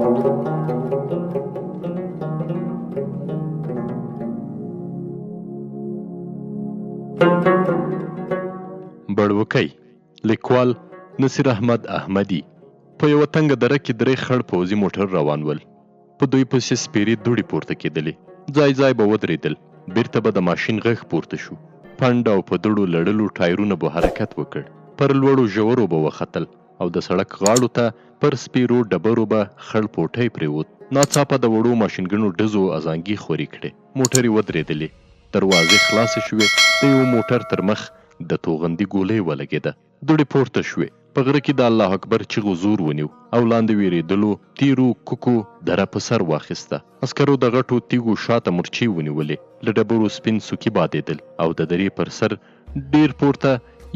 بړوکی لیکوال نصیر احمد احمدي. په یوه تنګه دره کې 3 خړ پوځي موټر روان ول. په دوی پسې سپېرې دوړې پورته کېدلې. ځای ځای به ودرېدل. بیرته به د ماشین غږ پورته شو. پنډ او په دوړو لړلو ټایرونه به حرکت وکړ. پر لوړو ژورو به وختل او د سړک غاړو ته پر سپېرو ډبرو به خړ پوټی پرېوت. ناڅاپه د وړو ماشینګڼو ډزو ازانګې خورې کړې. موټرې ودرېدلې. دروازې خلاصې شوې. د یو موټر تر مخ د توغندي ګولۍ ولګېده. دوړې پورته شوې. په غره کې د الله اکبر چغو زور ونیو او لاندې ویرېدلو تیرو کوکو دره په سر واخیسته. عسکرو د غټو تیږو شاته مرچې ونیولې. له ډبرو سپین سوکي بادېدل او د درې پر سر ډېر پورته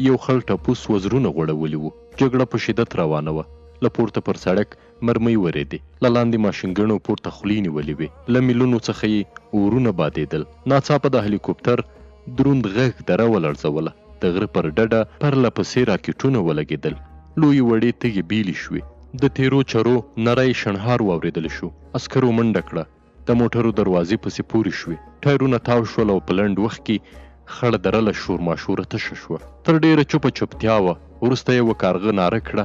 یو خړ ټپوس وزرونه غوړولي وو. جګړه په شدت روانه وه. له پورته پر سړک مرمۍ ورېدې. له لاندې ماشینګڼو پورته خولې نیولې وې. له میلونو څخه یې اورونه بادېدل. ناڅاپه د هلیکوپټر دروند غږ دره ولړزوله. د غره پر ډډه پرله پسې راکټونه ولګېدل. لویې وړې تیږې بیلې شوې. د تیرو چرو نری شڼهار واورېدل شو. عسکرو منډه کړه. د موټرو دروازې پسې پورې شوې. ټایرونه تاو شول او په لنډ وخت کې خړه دره له شور ماشوره تشه شوه. تر ډېره چوپه چوپتیا وه. وروسته یې یوه کارغه ناره کړه: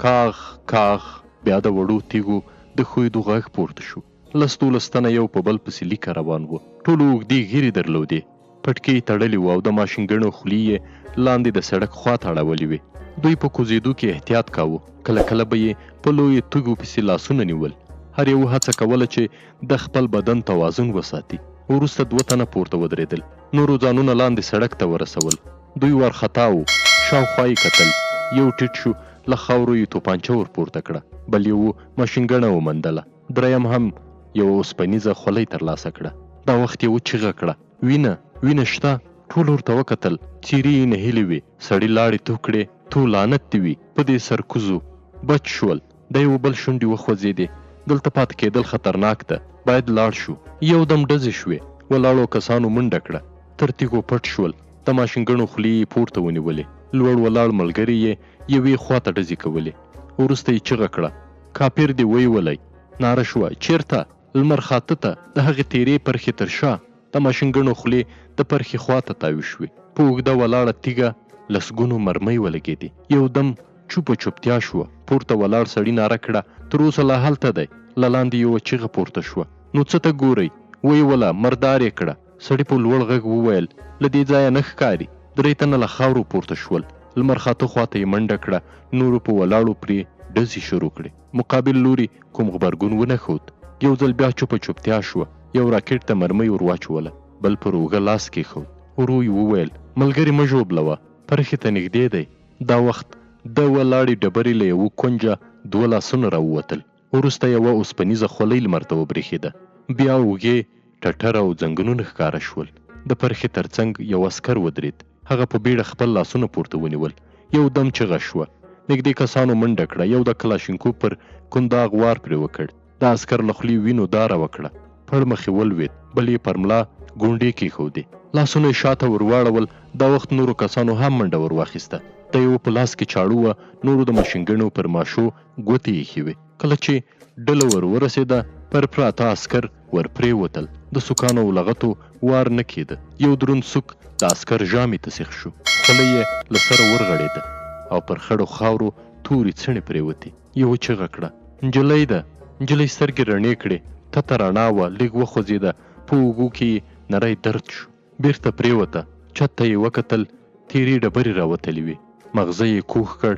کاغ کاغ. بیا د وړو تیږو د ښویېدو غږ پورته شو. 10-12 تنه یو په بل پسې لیکه روان وو. ټولو اوږدې ږیرې درلودې. پټکې یې تړلې وو او د ماشینګڼو خولې یې لاندې د سړک خواته اړولې وې. دوی په کوزېدو کې احتیاط کاوه. کله کله به یې په لویو تږو پسې لاسونه نیول. هر یو هڅه کوله چې د خپل بدن توازن وساتي. وروسته 2 تنه پورته ودرېدل. نورو ځانونه لاندې سړک ته ورسول. دوی وارخطا وو. شاوخوا یې کتل. یو ټیټ شو. له خاورو یې توپانچه ور پورته کړه. بل یو ماشینګڼه ومندله. دریم هم یوه اوسپنیزه خولۍ ترلاسه کړه. دا وخت یې وچیغه کړه: وینه وینه شته. ټول ورته وکتل. څېرې یې نهیلې وې. سړي لاړې تو کړې. تو لعنت دې وي په دې سرکوزو. بچ شول. د یو بل شونډې وخوځېدې. دلته پاتې کېدل خطرناک ده. باید لاړ شو. یو دم ډزې شوې. ولاړو کسانو منډه کړه. تر تیږو پټ شول. د ماشینګڼو خولې یې پورته ونیولې. لوړ ولاړ ملګري یې یوې خواته ډزې کولې. وروسته یې چغه کړه: کافر دې ویولی. ناره شوه: چېرته؟ لمر خاته ته. د هغې تیرې پرخې تر شا. د ماشینګڼو خولې د پرخې خواته تاوې شوې. په اوږده ولاړه تیږه لسګونو مرمۍ ولګېدې. یو دم چوپه چوپتیا شوه. پورته ولاړ سړي ناره کړه: تر اوسه لا هلته دی. له لاندې یوه چیغه پورته شوه: نو څه ته ګورئ؟ ویې وله مردار یې کړه. سړي په لوړ غږ وویل: له دې ځایه نه ښکاري. 3 تنه له خاورو پورته شول. لمر خاته خواته یې منډه کړه. نورو په ولاړو پرې ډزې شروع کړې. مقابل لوري کوم غبرګون ونه ښود. یو ځل بیا چوپه چوپتیا شوه. یو راکټ ته مرمۍ ور واچوله. بل پر اوږه لاس کېښود. ورو یې وویل: ملګري مه ژوبلوه. پرخې ته نږدې دی. دا وخت د ولاړې ډبرې له یوه کونجه 2 لاسونه راووتل. وروسته یوه اوسپنیزه خولۍ لمر ته وبرېښېده. بیا اوږې، ټټر او ځنګنونه ښکاره شول. د پرخې تر څنګ یو عسکر ودرېد. هغه په بیړه خپل لاسونه پورته ونیول. یو دم چغه شوه. نږدې کسانو منډه کړه. یو د کلاشینکوف پر کنداغ وار پرې وکړ. د عسکر له خولې وینو داره وکړه. پړ مخې ولوېد. بل یې پر ملا ګونډې کېښودې. لاسونه یې شاته ور واړول. دا وخت نورو کسانو هم منډه ور واخیسته. د یو په لاس کې چاړو وه. نورو د ماشینګڼو پر ماشو ګوتې ایښې وې. کله چې ډله ور ورسېده پر پراته عسکر ور پرېوتل. د سوکانو او لغتو وار نه کېده. یو دروند سوک د عسکر ژامې ته سیخ شو. خولۍ یې له سره ورغړېده او پر خړو خاورو تورې څڼې پرېوتې. یو چغه کړه: نجلۍ ده. نجلۍ سترګې رڼې کړې. تته رڼا وه. لږ وخوځېده. په اوږو کې نری درد شو. بیرته پرېوته. چت ته یې وکتل. تیرې ډبرې راوتلې وې. مغزه یې کوږ کړ.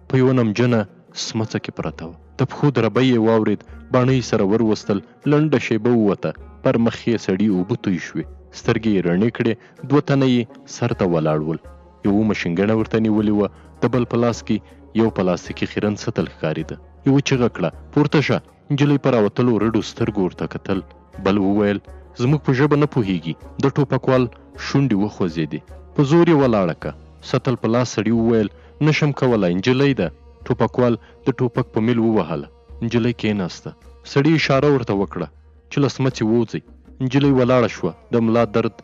په یوه نمجنه سمڅه کې پرته وه. د پښو دربی یې واورېد. باڼه یې سره وروستل. لنډه شیبه ووته. پر مخ یې سړي اوبه توی شوې. سترګې یې رڼې کړې. 2 تنه یې سر ته ولاړ ول. یوه ماشینګڼه ورته نیولې وه. د بل په لاس کې یو پلاستیکي خیرن سطل ښکارېده. یوه چغه کړه: پورته شه. نجلۍ په راوتلو رډو سترګو ورته کتل. بل وویل: زموږ په ژبه نه پوهېږي. د ټوپکوال شونډې وخوځېدې. په زور یې ولاړه که. سطل په لاس سړي وویل: نشم کولی. نجلۍ ده. ټوپکوال د ټوپک په میل ووهله. نجلۍ کېناسته. سړي اشاره ورته وکړه چې له سمڅې ووځئ. نجلۍ ولاړه شوه. د ملا درد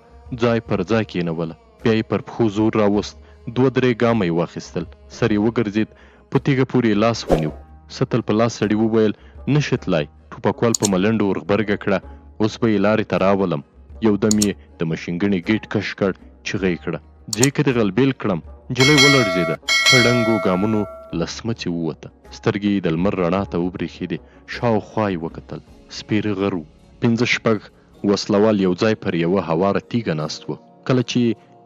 ځای پر ځای کېنوله. بیا یې پر پښو زور راوست. 2-3 ګامه یې واخیستل. سر یې وګرځېد. په تیږه پورې یې لاس ونیو. سطل په لاس سړي وویل: نشې تلای. ټوپکوال په ملنډو ورغبرګه کړه، اوس به یې لارې ته راولم. یو دم یې د ماشینګڼې ګیټ کش کړ، چیغه یې کړه ځې که دې غلبېل کړم. نجلۍ ولړزېده، په ډنګو ګامونو له سمڅې ووته، سترګې یې د لمر رڼا ته وبرېښېدې. شاوخوا یې وکتل، سپېره غر و. 5-6 وسلوال یو ځای پر یوه هواره تیږه ناست وه. کله چې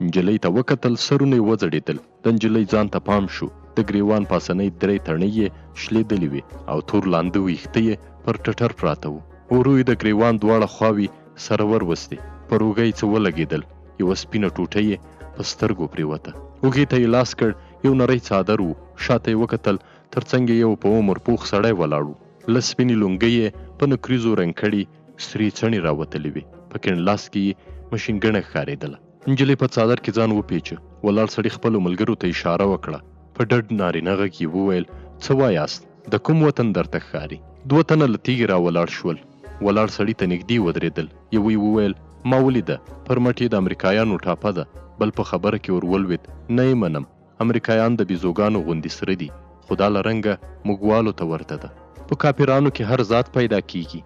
نجلۍ ته وکتل، سرونه یې وځړېدل. د نجلۍ ځان ته پام شو، د ګریوان پاسنۍ 3 تڼۍ یې شلېدلې وې او تور لانده ویښته یې پر ټټر پراته وو. ورو یې د ګریوان دواړه خواوې سره وروستې، پر اوږه یې څه ولګېدل. یوه سپینه ټوټه یې په سترګو پرېوته. اوږې ته یې لاس کړ، یو نری څادر و. شاته یې وکتل، تر څنګ یې یو په عمر پوخ سړی ولاړ و. له سپینې لونګۍ یې په نکریزو رنګ کړي سرې څڼې راوتلې وې. په کیڼ لاس کې یې ماشینګڼه ښکارېدله. نجلۍ په څادر کې ځان وپیچه. ولاړ سړي خپلو ملګرو ته اشاره وکړه. په ډډ نارینه غږ یې وویل، څه وایاست؟ د کوم وطن درته ښکاري؟ 2 تنه له تیږې راولاړ شول. ولاړ سړي ته نږدې ودرېدل. یوه یې وویل، ما ولیده، پر مټ یې د امریکایانو ټاپه ده. بل په خبره کې ور ولوېد، نه یې منم، امریکایان د بیزوګانو غوندې سره دي، خو دا له رنګه موږوالو ته ورته ده. په کاپیرانو کې هر ذات پیدا کیږي.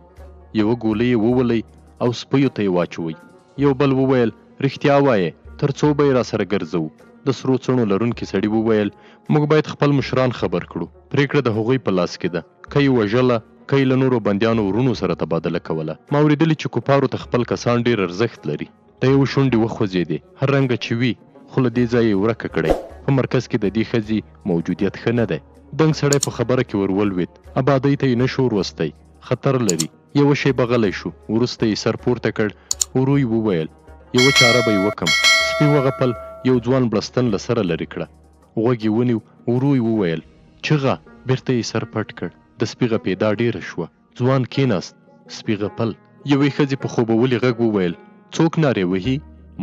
یوه ګولۍ یې وولئ او سپیو ته یې واچوئ. یو بل وویل، رښتیا وایې، تر څو به یې راسره ګرځوو؟ د سرو څڼو لرونکي سړي وویل، موږ باید خپل مشران خبر کړو. پرېکړه د هغوی په لاس کې ده، که یې وژله، که یې له نورو بندیانو ورونو سره تبادله کوله. ما اورېدلي چې کوپارو ته خپل کسان ډېر ارزښت لري. د یو شونډې وخوځېدې، هر رنګه چې وي، خو له دې ځایه یې ورکه کړئ. په مرکز کې د دې ښځې موجودیت ښه نه دی. دنګ سړی په خبره کې ور ولوېد، ابادۍ ته یې نه شو وروستی، خطر لري. یوه شیبه غلی شو، وروسته یې سر پورته کړ. ورو یې وویل، یوه چاره به یې وکم. سپي وغپل، یو ځوان بړستن له سره لرې کړه، غوږ یې ونیو. ورو یې وویل، چغه. بیرته یې سر پټ کړ. د سپي غپېدا ډېره شوه. ځوان کېناست، سپي غپل. یوې ښځې په خوبولي غږ وویل، څوک نارې وهي؟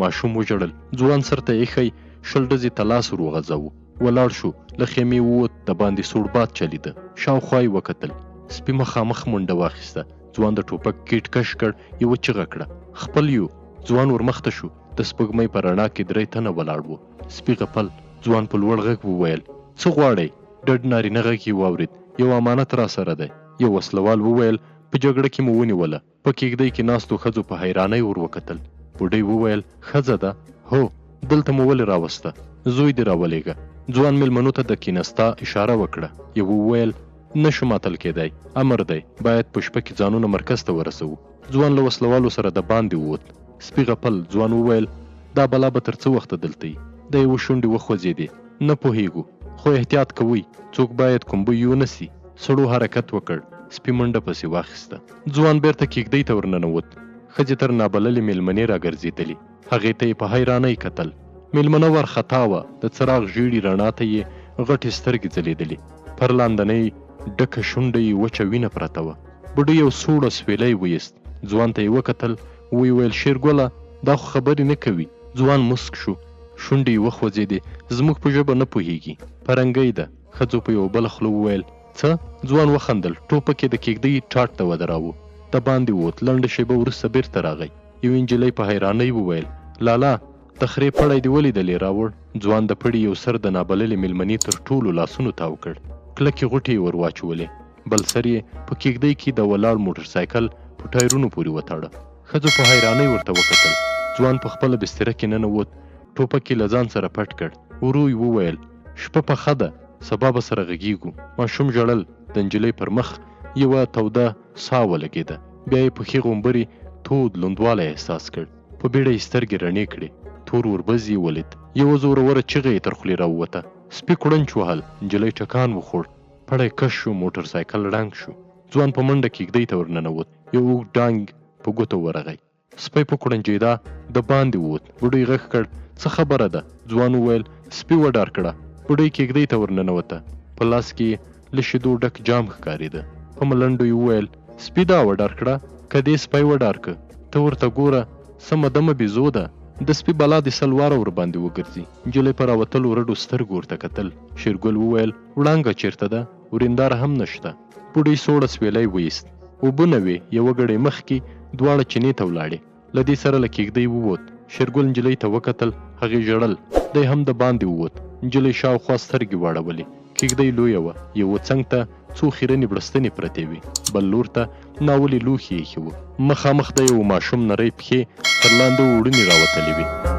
ماشوم وژړل. ځوان سر ته ایښی 20 ډزې ته لاس ور وغځاوه. ولاړ شو، له خیمې ووت، د باندې سوړ باد چلیده. شاوخوا یې وکتل، سپي مخامخ منډه واخیسته. ځوان د ټوپک کیټ کش کړ، یوه چغه کړه، خپل یو. ځوان ورمخته شو، د سپوږمۍ په رڼا کې 3 تنه ولاړ وو. سپي غپل. ځوان په لوړ غږ وویل، څه غواړئ؟ ډډ نارینه غږ یې واورېد، یو امانت را سره دی. یو وسلوال وویل، په جګړه کې مو ونیوله. په کېږدۍ کې ناستو ښځو په حیرانۍ ور وکتل. بوډۍ وویل، ښځه ده؟ هو. دلته مو ولې راوسته؟ زوی دې راولېږه. ځوان مېلمنو ته د کېناستا اشاره وکړه. یو وویل، نشو ماتل کېدی، امر دی، باید په شپه کې ځانونه مرکز ته ورسوو. ځوان له وسلوالو سره د باندې ووت. سپي غپل. ځوان وویل، دا بلا به تر څه وخته دلته وي؟ د یوه شونډې وخوځېدې، نه پوهېږو، خو احتیاط کوئ، څوک باید کوم بوی ونه سي. سړو حرکت وکړ. سپي منډه پسې واخیسته. ځوان بیرته کېږدۍ ته ورننوت. ښځې تر نابللې مېلمنې راګرځېدلې. هغې ته یې په حیرانۍ کتل. مېلمنه وارخطا وه، د څراغ ژېړې رڼا ته یې غټې سترګې ځلېدلې. پر لاندنۍ ډکه شونډه یې وچه وینه پرته وه. بوډۍ یو سوړ اسویلی ویست. ځوان ته یې وکتل، ویې ویل، شېرګله، دا خو خبرې نه کوي. ځوان مسک شو، شونډې یې وخوځېدې. زموږ په ژبه نه پوهېږي، پرنګۍ ده. ښځو په یوه بله خوله وویل، څه؟ ځوان وخندل، ټوپک یې د کېږدۍ ټاټ ته ودراوه. د باندې ووت. لنډه شیبه وروسته بیرته راغی. یوې نجلۍ په حیرانۍ وویل، لالا، د خرې پړی دې ولیدلې راوړ؟ ځوان د پړي یو سر د نابللې مېلمنې تر ټولو لاسونو تاو کړ. کلکې غوټې یې ور واچولې. بل سر یې په کېږدۍ کې د ولاړ موټرسایکل په ټایرونو پورې وتاړه. ښځو په حیرانۍ ورته وکتل. ځوان په خپله بستره کې ننوت، ټوپک یې له ځان سره پټ کړ. ورو یې وویل، شپه پخه ده، سبا به سره غږیږو. ماشوم ژړل. د نجلۍ پر مخ یوه توده ساه ولګېده. بیا یې پښې غومبري تود لوندوالی احساس کړ. په بیړه یې سترګې رڼې کړې. تور وربز یې ولید. یوه زوروره چغه یې تر خولې راووته. سپي کوړنچ وهل. نجلۍ ټکان وخوړ. پړی کش شو. موټرسایکل ړنګ شو. ځوان په منډه کېږدۍ ته ورننوت. یو اوږد ډانګ په ګوتو ورغی. سپی په کوړنجېدا د باندې ووت. بوډۍ غږ کړ، څه خبره ده؟ ځوان وویل، سپي وډار کړه. بوډۍ کېږدۍ ته ورننوته. په لاس کې له شیدو ډک جام ښکارېده. په ملنډو یې وویل، سپي دا وډار کړه؟ که دې سپی وډار که، ته ورته ګوره، سمه دمه بېزو ده. د سپي بلا دې سلواره ورباندې وګرځي. نجلۍ په راوتلو رډو سترګو ورته کتل. شېرګل وویل، وړانګه چېرته ده؟ ورېنداره هم نشته. بوډۍ سوړ اسویلی ویست. اوبه نه وې. یوه ګړۍ مخکې دواړه چینې ته ولاړې. له دې سره له کېږدۍ ووت. شېرګل نجلۍ ته وکتل. هغې ژړل. دی هم د باندې ووت. نجلۍ شاوخوا سترګې واړولې. کېږدۍ لویه وه. یوه څنګ ته څو خیرنې بړستنې پرتې وې. بل لور ته ناولې لوښي ایښي وو. مخامخ د یو ماشوم نرۍ پښې تر لاندې وړونې راوتلې وې.